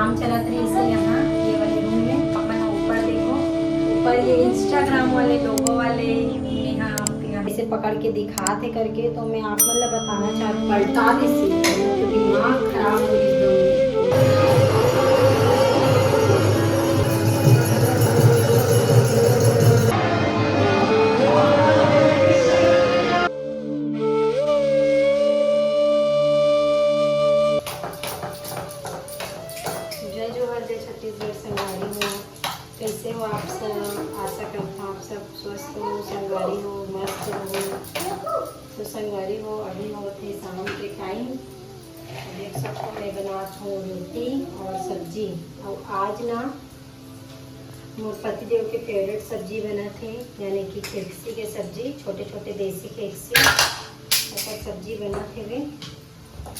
काम चलत रही से यहाँ ये वाले रूम में। अपन ऊपर देखो, ऊपर ये इंस्टाग्राम वाले लोगों वाले यहाँ इसे पकड़ के दिखाते करके, तो मैं आप मतलब बताना चाहती हूँ पलटा दी तो दिमाग खराब हो गई। छत्तीसगढ़ संगवारी हो, कैसे हो आप सब? आशा करता हूँ आप सब स्वस्थ हो, संगवारी हो, मस्त हो। तो संगवारी हो अभी हो थे शाम के टाइम, देख सकते हो मैं बनाती हूँ रोटी और सब्जी। और आज ना मोर पतिदेव के फेवरेट सब्जी बना थे, यानी कि खेकसी के सब्जी, छोटे छोटे देसी खेकसी ऐसा सब्जी बना थे वे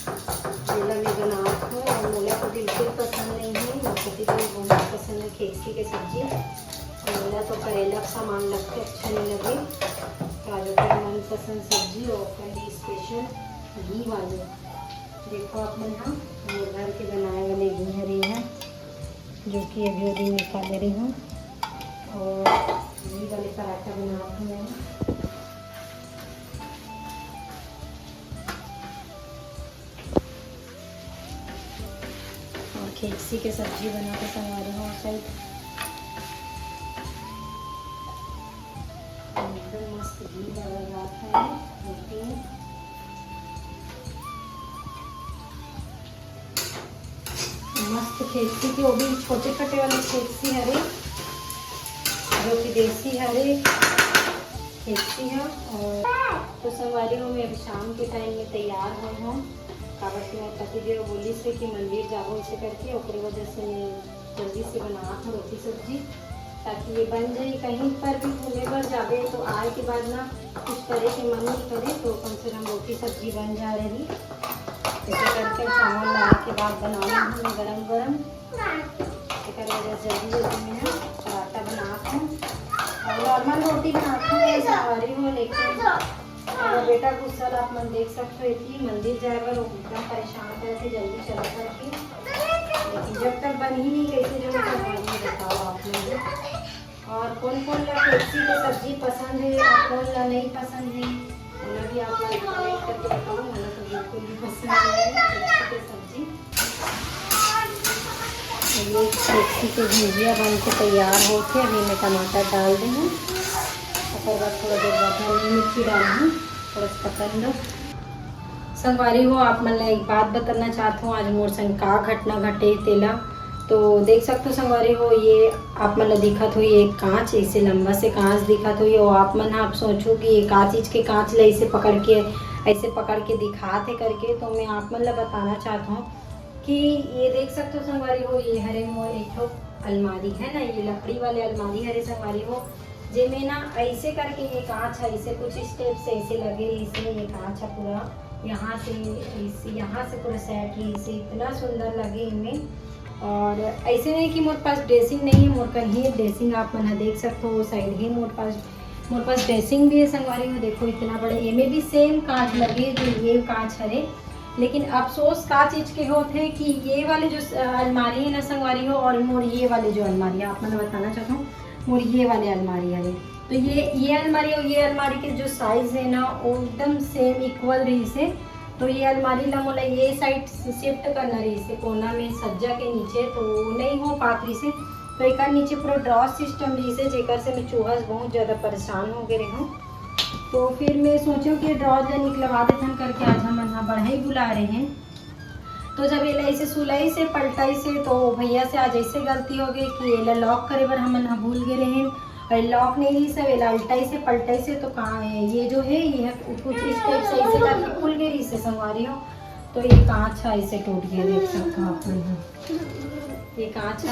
मोला में बनाती हूँ। और मोला को बिल्कुल पसंद नहीं है, मेरे पतिदेव को बहुत पसंद है खेकसी के सब्जी। और मोला तो करेला का सामान लगते अच्छा नहीं लगे, तो आज का मनपसंद सब्जी और कहीं स्पेशल घी वाले। देखो आप मन हाँ मोर घर के बनाए वाले घी हरी है, जो कि अभी अभी निकाल रही हूँ। और घी वाले पराठा बनाती हूँ मैं। खेकसी के सब्जी बना के संगवारी हूँ साइड, एकदम मस्त घी डाला जाता है रोटी में। मस्त खेकसी के, वो भी छोटे छोटे वाले खेकसी हरे, जो कि देसी हरे खेकसी है। और तो संगवारी हूँ मैं अभी शाम के टाइम में तैयार हुई हूँ, काबत में पतिदेव बोली से कि मंदिर जाओ इसे करके, और वजह से मैं जल्दी से बना हूँ रोटी सब्जी, ताकि ये बन जाए। कहीं पर भी घूमे पर जावे तो आए के बाद ना कुछ करे के मन नहीं करे, तो कम से कम रोटी सब्जी बन जा रही। इसे करके चावल लाने के बाद बनाना हूँ गरम गरम, इस वजह से जल्दी जल्दी में ना पराठा बनाती हूँ और नॉर्मल रोटी बनाती हूँ संगवारी हूँ। लेकिन और बेटा गुस्सा आप मन देख सकते हो, इतनी मंदिर जाएगा वो एकदम परेशान करके जल्दी चला करके, लेकिन जब तक बन ही नहीं कैसे जो बताओ आप लोग। और कौन कौन ला खेकसी की सब्जी पसंद है और कौन ला नहीं पसंद है, उन्हें भी आप लोग कमेंट करके बताओ। मुझे तो बिल्कुल भी पसंद नहीं है खेकसी की सब्जी। ये खेकसी के भुजिया बन के तैयार होते, अभी मैं टमाटर डाल दी हूँ, उसके बाद थोड़ा देर बाद मैं मिर्ची डाल दूँ, थोड़ा सा पकड़ लो। संगवारी हो आप मतलब एक बात बताना चाहती हूँ, आज मोर संग का घटना घटे तेला। तो देख सकते हो संगवारी हो, ये आप मतलब दिखत हो ये कांच, ऐसे लंबा से कांच दिखत हो, और आप मन आप सोचो कि ये का चीज़ के कांच ले ऐसे पकड़ के दिखाते करके। तो मैं आप मतलब बताना चाहता हूँ कि ये देख सकते हो संगवारी हो, ये हरे मोर एक ठो अलमारी है ना, ये लकड़ी वाले अलमारी हरे संगवारी हो, जिसमें ना ऐसे करके ये कांच है, ऐसे कुछ स्टेप से ऐसे लगे, इसलिए ये कांच है पूरा यहाँ से पूरा सेट है, इसे इतना सुंदर लगे इनमें। और ऐसे नहीं कि मोर पास ड्रेसिंग नहीं है, मोर कहीं ड्रेसिंग आप मन देख सकते हो, वो साइड ही मोर पास ड्रेसिंग भी है संगवारी में। देखो इतना बड़े इनमें भी सेम कांच लगे, जो ये कांच हरे। लेकिन अफसोस का चीज़ के होते कि ये वाले जो अलमारी है ना संगवारी हो, और मोर ये वाले जो अलमारी है आप मैं बताना चाहता हूँ, मोर ये वाले अलमारी है, तो ये अलमारी और ये अलमारी के जो साइज़ है ना वो एकदम सेम इक्वल रही से। तो ये अलमारी ला मोला ये साइड शिफ्ट करना रही से कोना में सज्जा के नीचे, तो नहीं हो पात रही से, तो एक नीचे पूरा ड्रॉ सिस्टम रही से, जेकर से मैं चूहा से बहुत ज़्यादा परेशान हो गए हूँ। तो फिर मैं सोचूँ कि ड्रॉ जो निकलवा देते हम करके, आज हम यहाँ बढ़ई बुला रहे हैं। तो जब ये ऐसे सुलाई से पलटाई से, तो भैया से आज ऐसे गलती हो गई कि ये लॉक करे बर हम भूल गए रहे, और लॉक नहीं रही सब उल्टाई से पलटाई से, तो कहाँ है ये जो है ये कुछ इस टाइप से ऐसे करके खुल गई रही से संगवारी हो। तो ये कांच ऐसे टूट गया, देख सकते हो आप लोग, ये कांच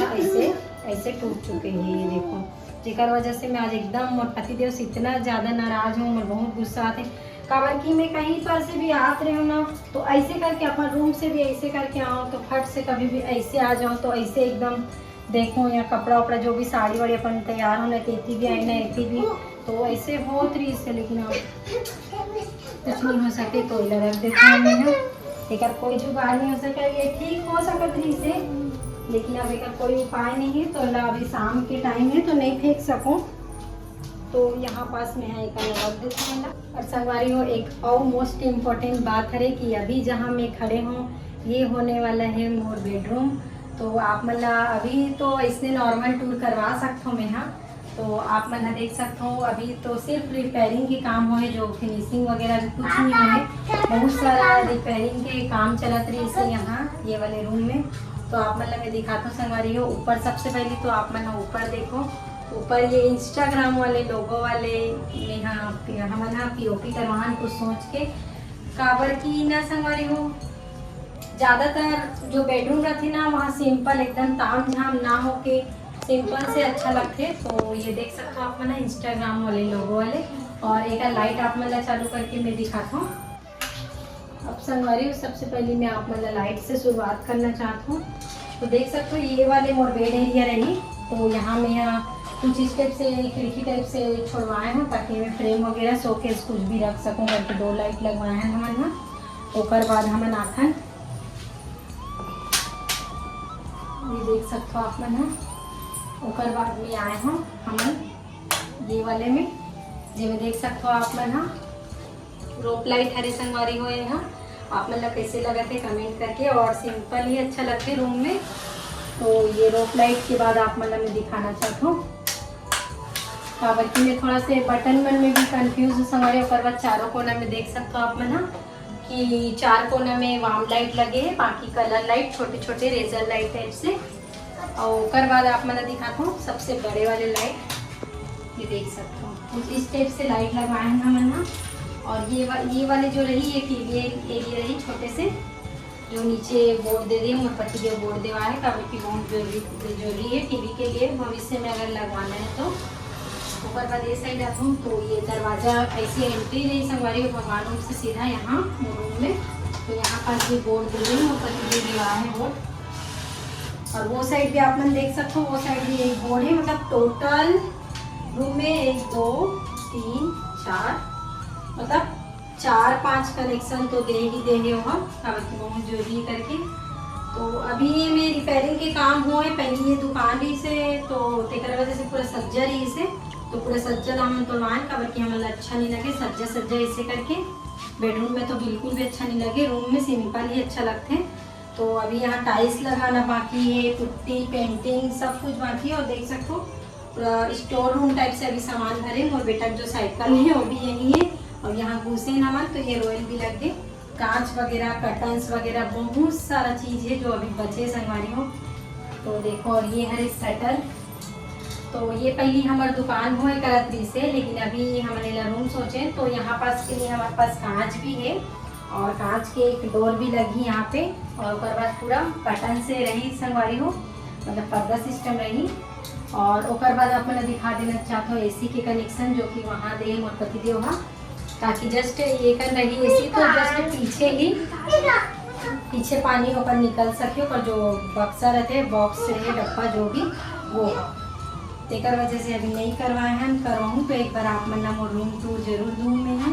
ऐसे टूट चुके हैं, ये देखो, जेकर वजह से मैं आज एकदम मोर पतिदेव से इतना ज़्यादा नाराज हूँ, मैं बहुत गुस्सा आते। काबर कि मैं कहीं पर से भी आते रहे हो ना, तो ऐसे करके अपन रूम से भी ऐसे करके आओ, तो फट से कभी भी ऐसे आ जाओ, तो ऐसे एकदम देखो या कपड़ा वपड़ा जो भी साड़ी वाड़ी अपन तैयार होना कहती भी आई ना ऐसी भी, तो ऐसे बहुत रही से। लेकिन अब कुछ नहीं हो सके तो रख देते हैं, एक कोई जुगाड़ नहीं हो सके, ये ठीक हो सकत रही से, लेकिन अभी का कोई उपाय नहीं है, तो अभी शाम के टाइम है तो नहीं फेंक सकूं, तो यहाँ पास में है एक रख देती हूँ। और संगवारी हो, एक और मोस्ट इम्पोर्टेंट बात है कि अभी जहाँ मैं खड़े हूँ ये होने वाला है मोर बेडरूम। तो आप मतलब अभी तो इसने नॉर्मल टूर करवा सकते हो मैं, हाँ तो आप मतलब देख सकते हो अभी तो सिर्फ रिपेयरिंग के काम हो है, जो फिनिशिंग वगैरह भी कुछ नहीं है, बहुत सारा रिपेयरिंग के काम चलत रही इसे यहाँ ये वाले रूम में। तो आप मतलब मैं दिखाता हूँ संगवारी हो। ऊपर सबसे पहले तो आप मतलब ऊपर देखो, ऊपर ये इंस्टाग्राम वाले लोगो वाले यहाँ हम ना पीओपी करवान कुछ सोच के काबर की ना संगवारी हो। ज़्यादातर जो बेडरूम रहती ना वहाँ सिंपल एकदम ताम झाम ना हो के सिंपल से अच्छा लगते। तो ये देख सकते हो आप ना इंस्टाग्राम वाले लोगो वाले। और एक लाइट आप मतलब चालू करके मैं दिखाता हूँ। अब संगवारी हो, सबसे पहले मैं आप मतलब लाइट से शुरुआत करना चाहता हूँ। तो देख सकते हो ये वाले मोर बेड एरिया रही, तो यहाँ मैं यहाँ कुछ इस टाइप से खिड़की टाइप से छोड़वाए हैं ताकि मैं फ्रेम वगैरह शोकेस कुछ भी रख सकूँ करके 2 लाइट लगवाए हैं हमन यहाँ। ओकर बाद हमन आखन ये देख सकते हो आप मन है। ओकर बाद में आए हैं हमन ये वाले में जो देख सकते हो आप मन, रोप लाइट हरे संगवारी हो यहाँ। आप मतलब कैसे लगते कमेंट करके, और सिंपल ही अच्छा लगते रूम में। तो ये रोप लाइट के बाद आप मतलब मैं दिखाना चाहता हूँ काबर मैं थोड़ा से बटन मन में भी कंफ्यूज हूँ संगवारी। और बाद चारों कोना में देख सकते हो आप मन कि 4 कोना में वार्म लाइट लगे हैं, बाकी कलर लाइट छोटे छोटे रेजर लाइट टाइप से। और उसके बाद आप मतलब दिखाता हूँ सबसे बड़े वाले लाइट, ये देख सकते हो कुछ इस टाइप से लाइट लगवाए हैं हमने। और ये वाले जो रही ये टीवी एरिया रही छोटे से, जो नीचे बोर्ड दे दिए मोर पति के बोर्ड दिवा है काबर की बहुत जरूरी है टीवी के लिए भविष्य में अगर लगवाना है तो। ऊपर बाद ये साइड आता हूँ तो ये दरवाज़ा ऐसी एंट्री नहीं संगवारी भगवान रूम से सीधा यहाँ रूम में। तो यहाँ पास भी बोर्ड दे रही हूँ, पति भी दिवा है बोर्ड। और वो साइड भी आप मन देख सकते हो, वो साइड भी एक बोर्ड है। मतलब टोटल रूम में 1 2 3 4 मतलब 4-5 कनेक्शन तो दे ही दे होगा काबर की बहुत जरूरी करके। तो अभी मैं रिपेयरिंग के काम हुए पहले ये दुकान ही से, तो तेकर वजह से पूरा सज्जा रही से, तो पूरा सज्जा हम तोड़वाएं काबर की हमें अच्छा नहीं लगे सज्जा ऐसे करके। बेडरूम में तो बिल्कुल भी अच्छा नहीं लगे, रूम में सिंपल ही अच्छा लगते हैं। तो अभी यहाँ टाइल्स लगाना बाकी है, पुट्टी पेंटिंग सब कुछ बाकी है। और देख सकते हो पूरा स्टोर रूम टाइप से अभी सामान भरे। और बेटा जो साइकिल है वो भी यही है। और यहाँ घुसे नमन तो ये रोयल भी लग गए, कांच वगैरह कर्टन्स वगैरह बहुत सारा चीज़ है जो अभी बचे संगवारी हो। तो देखो और ये है शटर। तो ये पहली हमारी दुकान हुए करतरी से, लेकिन अभी हमारे रूम सोचे तो यहाँ पास के लिए हमारे पास कांच भी है और कांच के एक डोर भी लगी यहाँ पे। और उसके बाद पूरा कर्टन से रही संगवारी हो, मतलब पर्दा सिस्टम रही। और उसके बाद आप मैंने दिखा देना चाहता हूँ एसी के कनेक्शन जो कि वहाँ दे मोर पति देव वहाँ, ताकि जस्ट ये कर रही एसी तो जस्ट पीछे पानी होकर निकल सके। और जो बक्सा रहते बॉक्स रहे डब्बा जो भी वो तेकर वजह से अभी नहीं करवाए हैं, करवाऊँ तो एक बार आप मना मोर रूम टूर जरूर दूँ मैं है।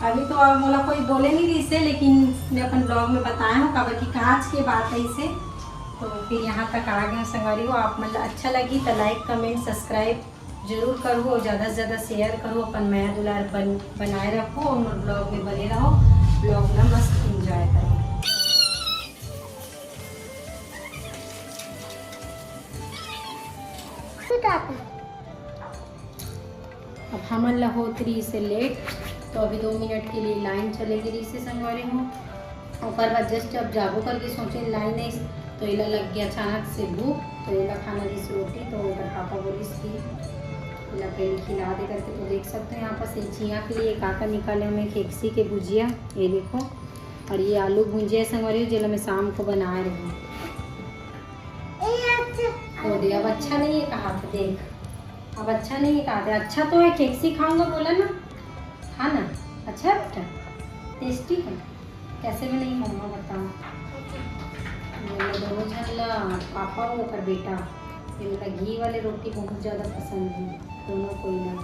अभी तो अब मोला कोई बोले नहीं इसे, लेकिन मैं अपन ब्लॉग में बताया हूँ काबर की कांच के बात है इसे। तो फिर यहाँ तक आ गए संगवारी हो। आप मतलब अच्छा लगी तो लाइक कमेंट सब्सक्राइब जरूर करो और ज़्यादा से ज़्यादा शेयर करो, अपन माया दुलार बनाए रखो और ब्लॉग में बने रहो, ब्लॉग में मस्त इंजॉय करो। अब हमन ला हो 3 से लेट, तो अभी 2 मिनट के लिए लाइन चलेगी रही से संगवारी हूँ। और बाद जस्ट अब जागो करके सोचे लाइन है तो इला लग गया अचानक से भूख, तो इला खाना दी रोटी। तो अगर पापा बोली कि इला पहले खिला दे करके। तो देख सकते हैं यहाँ पर सेचिया के लिए काका निकाले हमें केक्सी के भुजिया, ये देखो। और ये आलू भुजिया संगवारी जिला मैं शाम को बना रही हूँ। तो दे अब अच्छा नहीं है कहा था, देख अब अच्छा नहीं है कहा था। अच्छा तो है, केक्सी खाऊंगा बोला ना, खाना अच्छा है बेटा, टेस्टी है, कैसे में नहीं खाऊंगा बताओ। दोनों झल्ला पापा हो कर बेटा, इनका घी वाले रोटी बहुत ज़्यादा पसंद है दोनों को ही ना।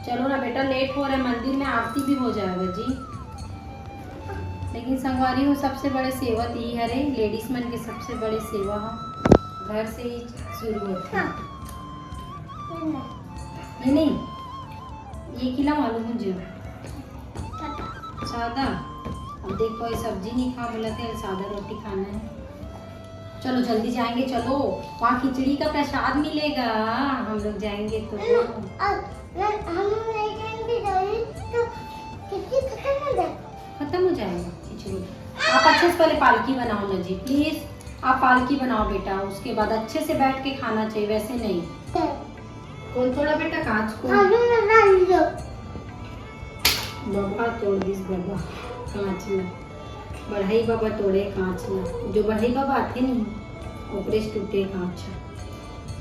चलो ना बेटा लेट हो रहा है, मंदिर में आरती भी हो जाएगा जी। लेकिन संगवारी हो सबसे बड़े सेवा तो यही हरे लेडीज मन के सबसे बड़े सेवा है घर से ही शुरू होती है। ये नहीं ये खिला मालूम मुझे सादा। अब देखो ये सब्जी नहीं खा बोला थे सादा रोटी खाना है। चलो जल्दी जाएंगे चलो वहाँ खिचड़ी का प्रसाद मिलेगा हम लोग जाएंगे तो खत्म हो जाएगा खिचड़ी। आप अच्छे से पहले पालकी बनाओ ना जी प्लीज। आप पालकी बनाओ बेटा उसके बाद अच्छे से बैठ के खाना चाहिए वैसे नहीं। कौन थोड़ा बेटा कांच को बाबा तोड़ दिस बाबा कांच में बढ़ई बाबा तोड़े कांच में जो बढ़ई बाबा आते नहीं ओकरे से टूटे कांच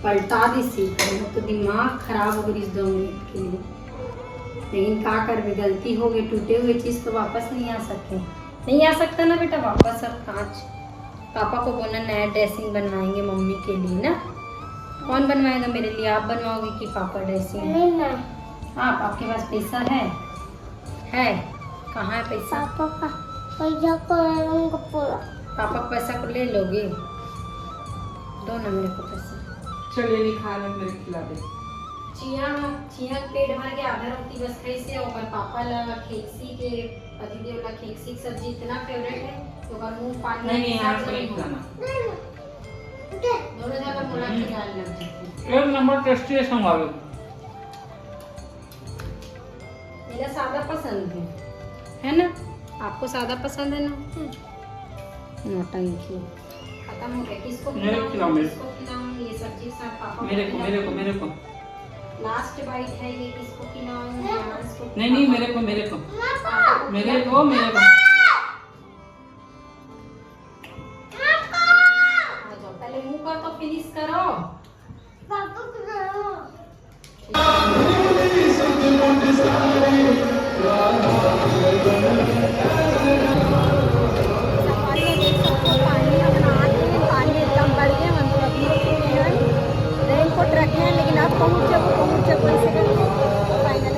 पलटा दिसी तो दिमाग खराब हो गई इस 2 मिनट के लिए। लेकिन क्या कर भी गलती हो गई टूटे हुए चीज़ तो वापस नहीं आ सकते। नहीं आ सकता ना बेटा वापस। अब कांच पापा को बोलना नया ड्रेसिंग बनवाएंगे मम्मी के लिए ना। कौन बनवाएगा मेरे लिए आप बनवाओगे कि पापा ड्रेसिंग? आप आपके पास पैसा है कहाँ है पैसा? पापा पैसा को ले लोगे? दो ना मेरे को पैसा। चलिए नहीं खा ले मेरे खिला दे। चिया पेट भर के आधा रोटी बस कैसे और पापा ला खेकसी के पतिदेव ला खेकसी की सब्जी इतना फेवरेट है तो कर मुंह पानी नहीं आप नहीं खाना। दोनों जगह मुड़ा के डाल लग जाती एक नंबर टेस्टी है संभालो। मेरा सादा पसंद है ना? आपको सादा पसंद है ना? नौटंकी खत्म हो गया। किसको खिलाऊं? ये सब्जी साथ पापा मेरे को लास्ट बाइट है ये किसको खिलाऊं? नहीं मेरे को पहले मुंह का तो फिनिश करो। लेकिन आप पहुँचे फाइनली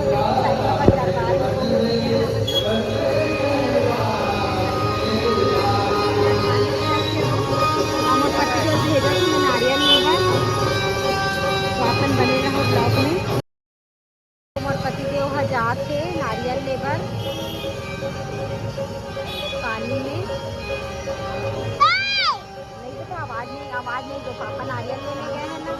नारियल लेगा तो अपन बने रहो ब्लॉग में। और पतिदेव हजार थे नारियल लेबर पानी में नहीं तो आवाज़ नहीं तो पापा नारियल लेने गए हैं ना।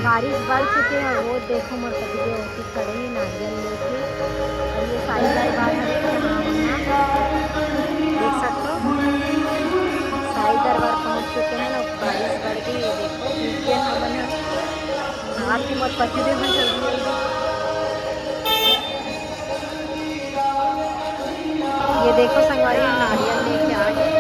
बारिश बढ़ चुके हैं वो देखो मोर पतिदेव होती खड़े हैं नारियल लेके और ये सारी गाय बाहर देख सकते हो साई दरबार पहुँच चुके हैं ना। बारिश बढ़ गई ये देखो वीडियो ना बना हाथ की मोर पतिदेव में जल्दी ये देखो संगवारी नारियल लेके आ गए।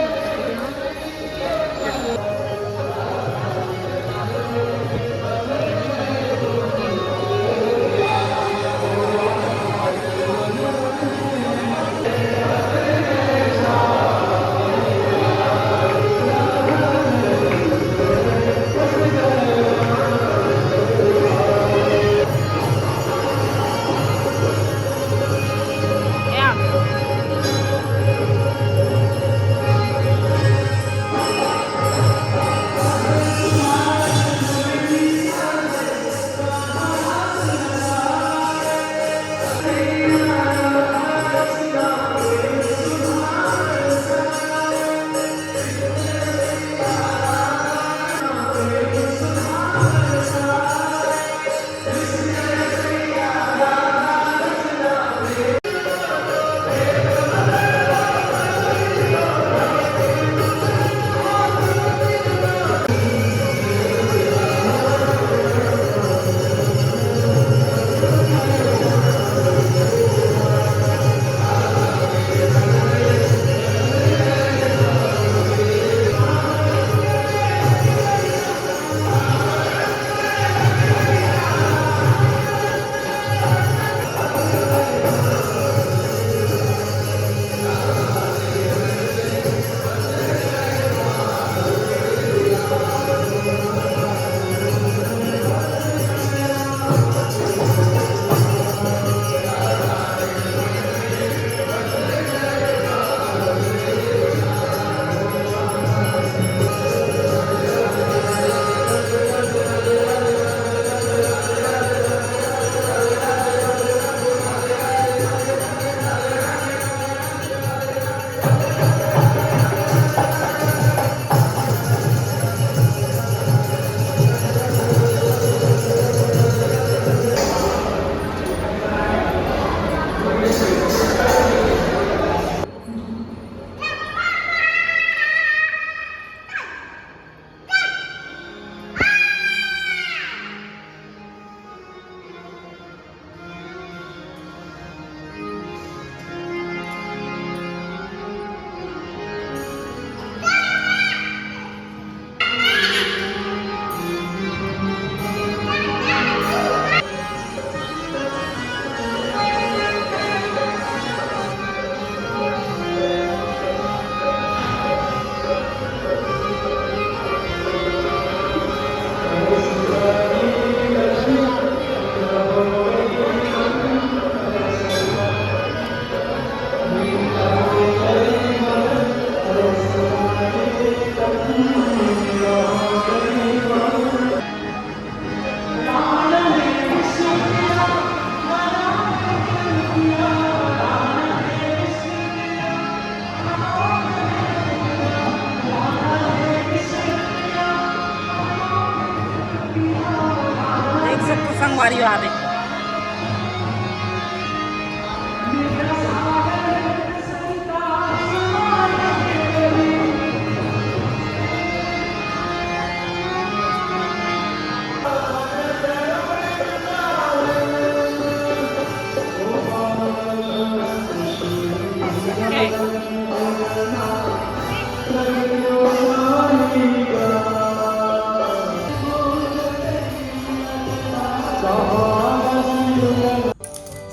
संगवारी आवे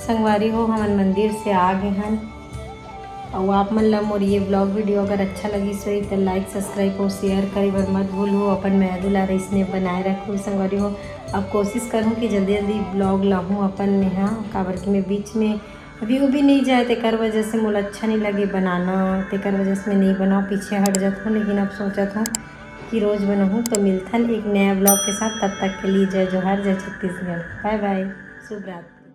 संगवारी हो हमन मंदिर से आ गए हन और आप मन ला मोर ये ब्लॉग वीडियो अगर अच्छा लगी सही तो लाइक सब्सक्राइब और शेयर करे बर मत भूलो। अपन मैं दुलार इसने बनाए रखूँ संगवारी हो। अब कोशिश करूँ कि जल्दी जल्दी ब्लॉग लाऊँ अपन ने। हाँ काबर कि मैं बीच में व्यू भी नहीं जाए तेकर वजह से मोला अच्छा नहीं लगे बनाना, तेकर वजह से मैं नहीं बनाऊँ, पीछे हट जाता हूँ। लेकिन अब सोचा था कि रोज़ बनाऊँ। तो मिलता एक नया ब्लॉग के साथ, तब तक के लिए जय जोहार, जय छत्तीसगढ़, बाय बाय, शुभ रात्रि।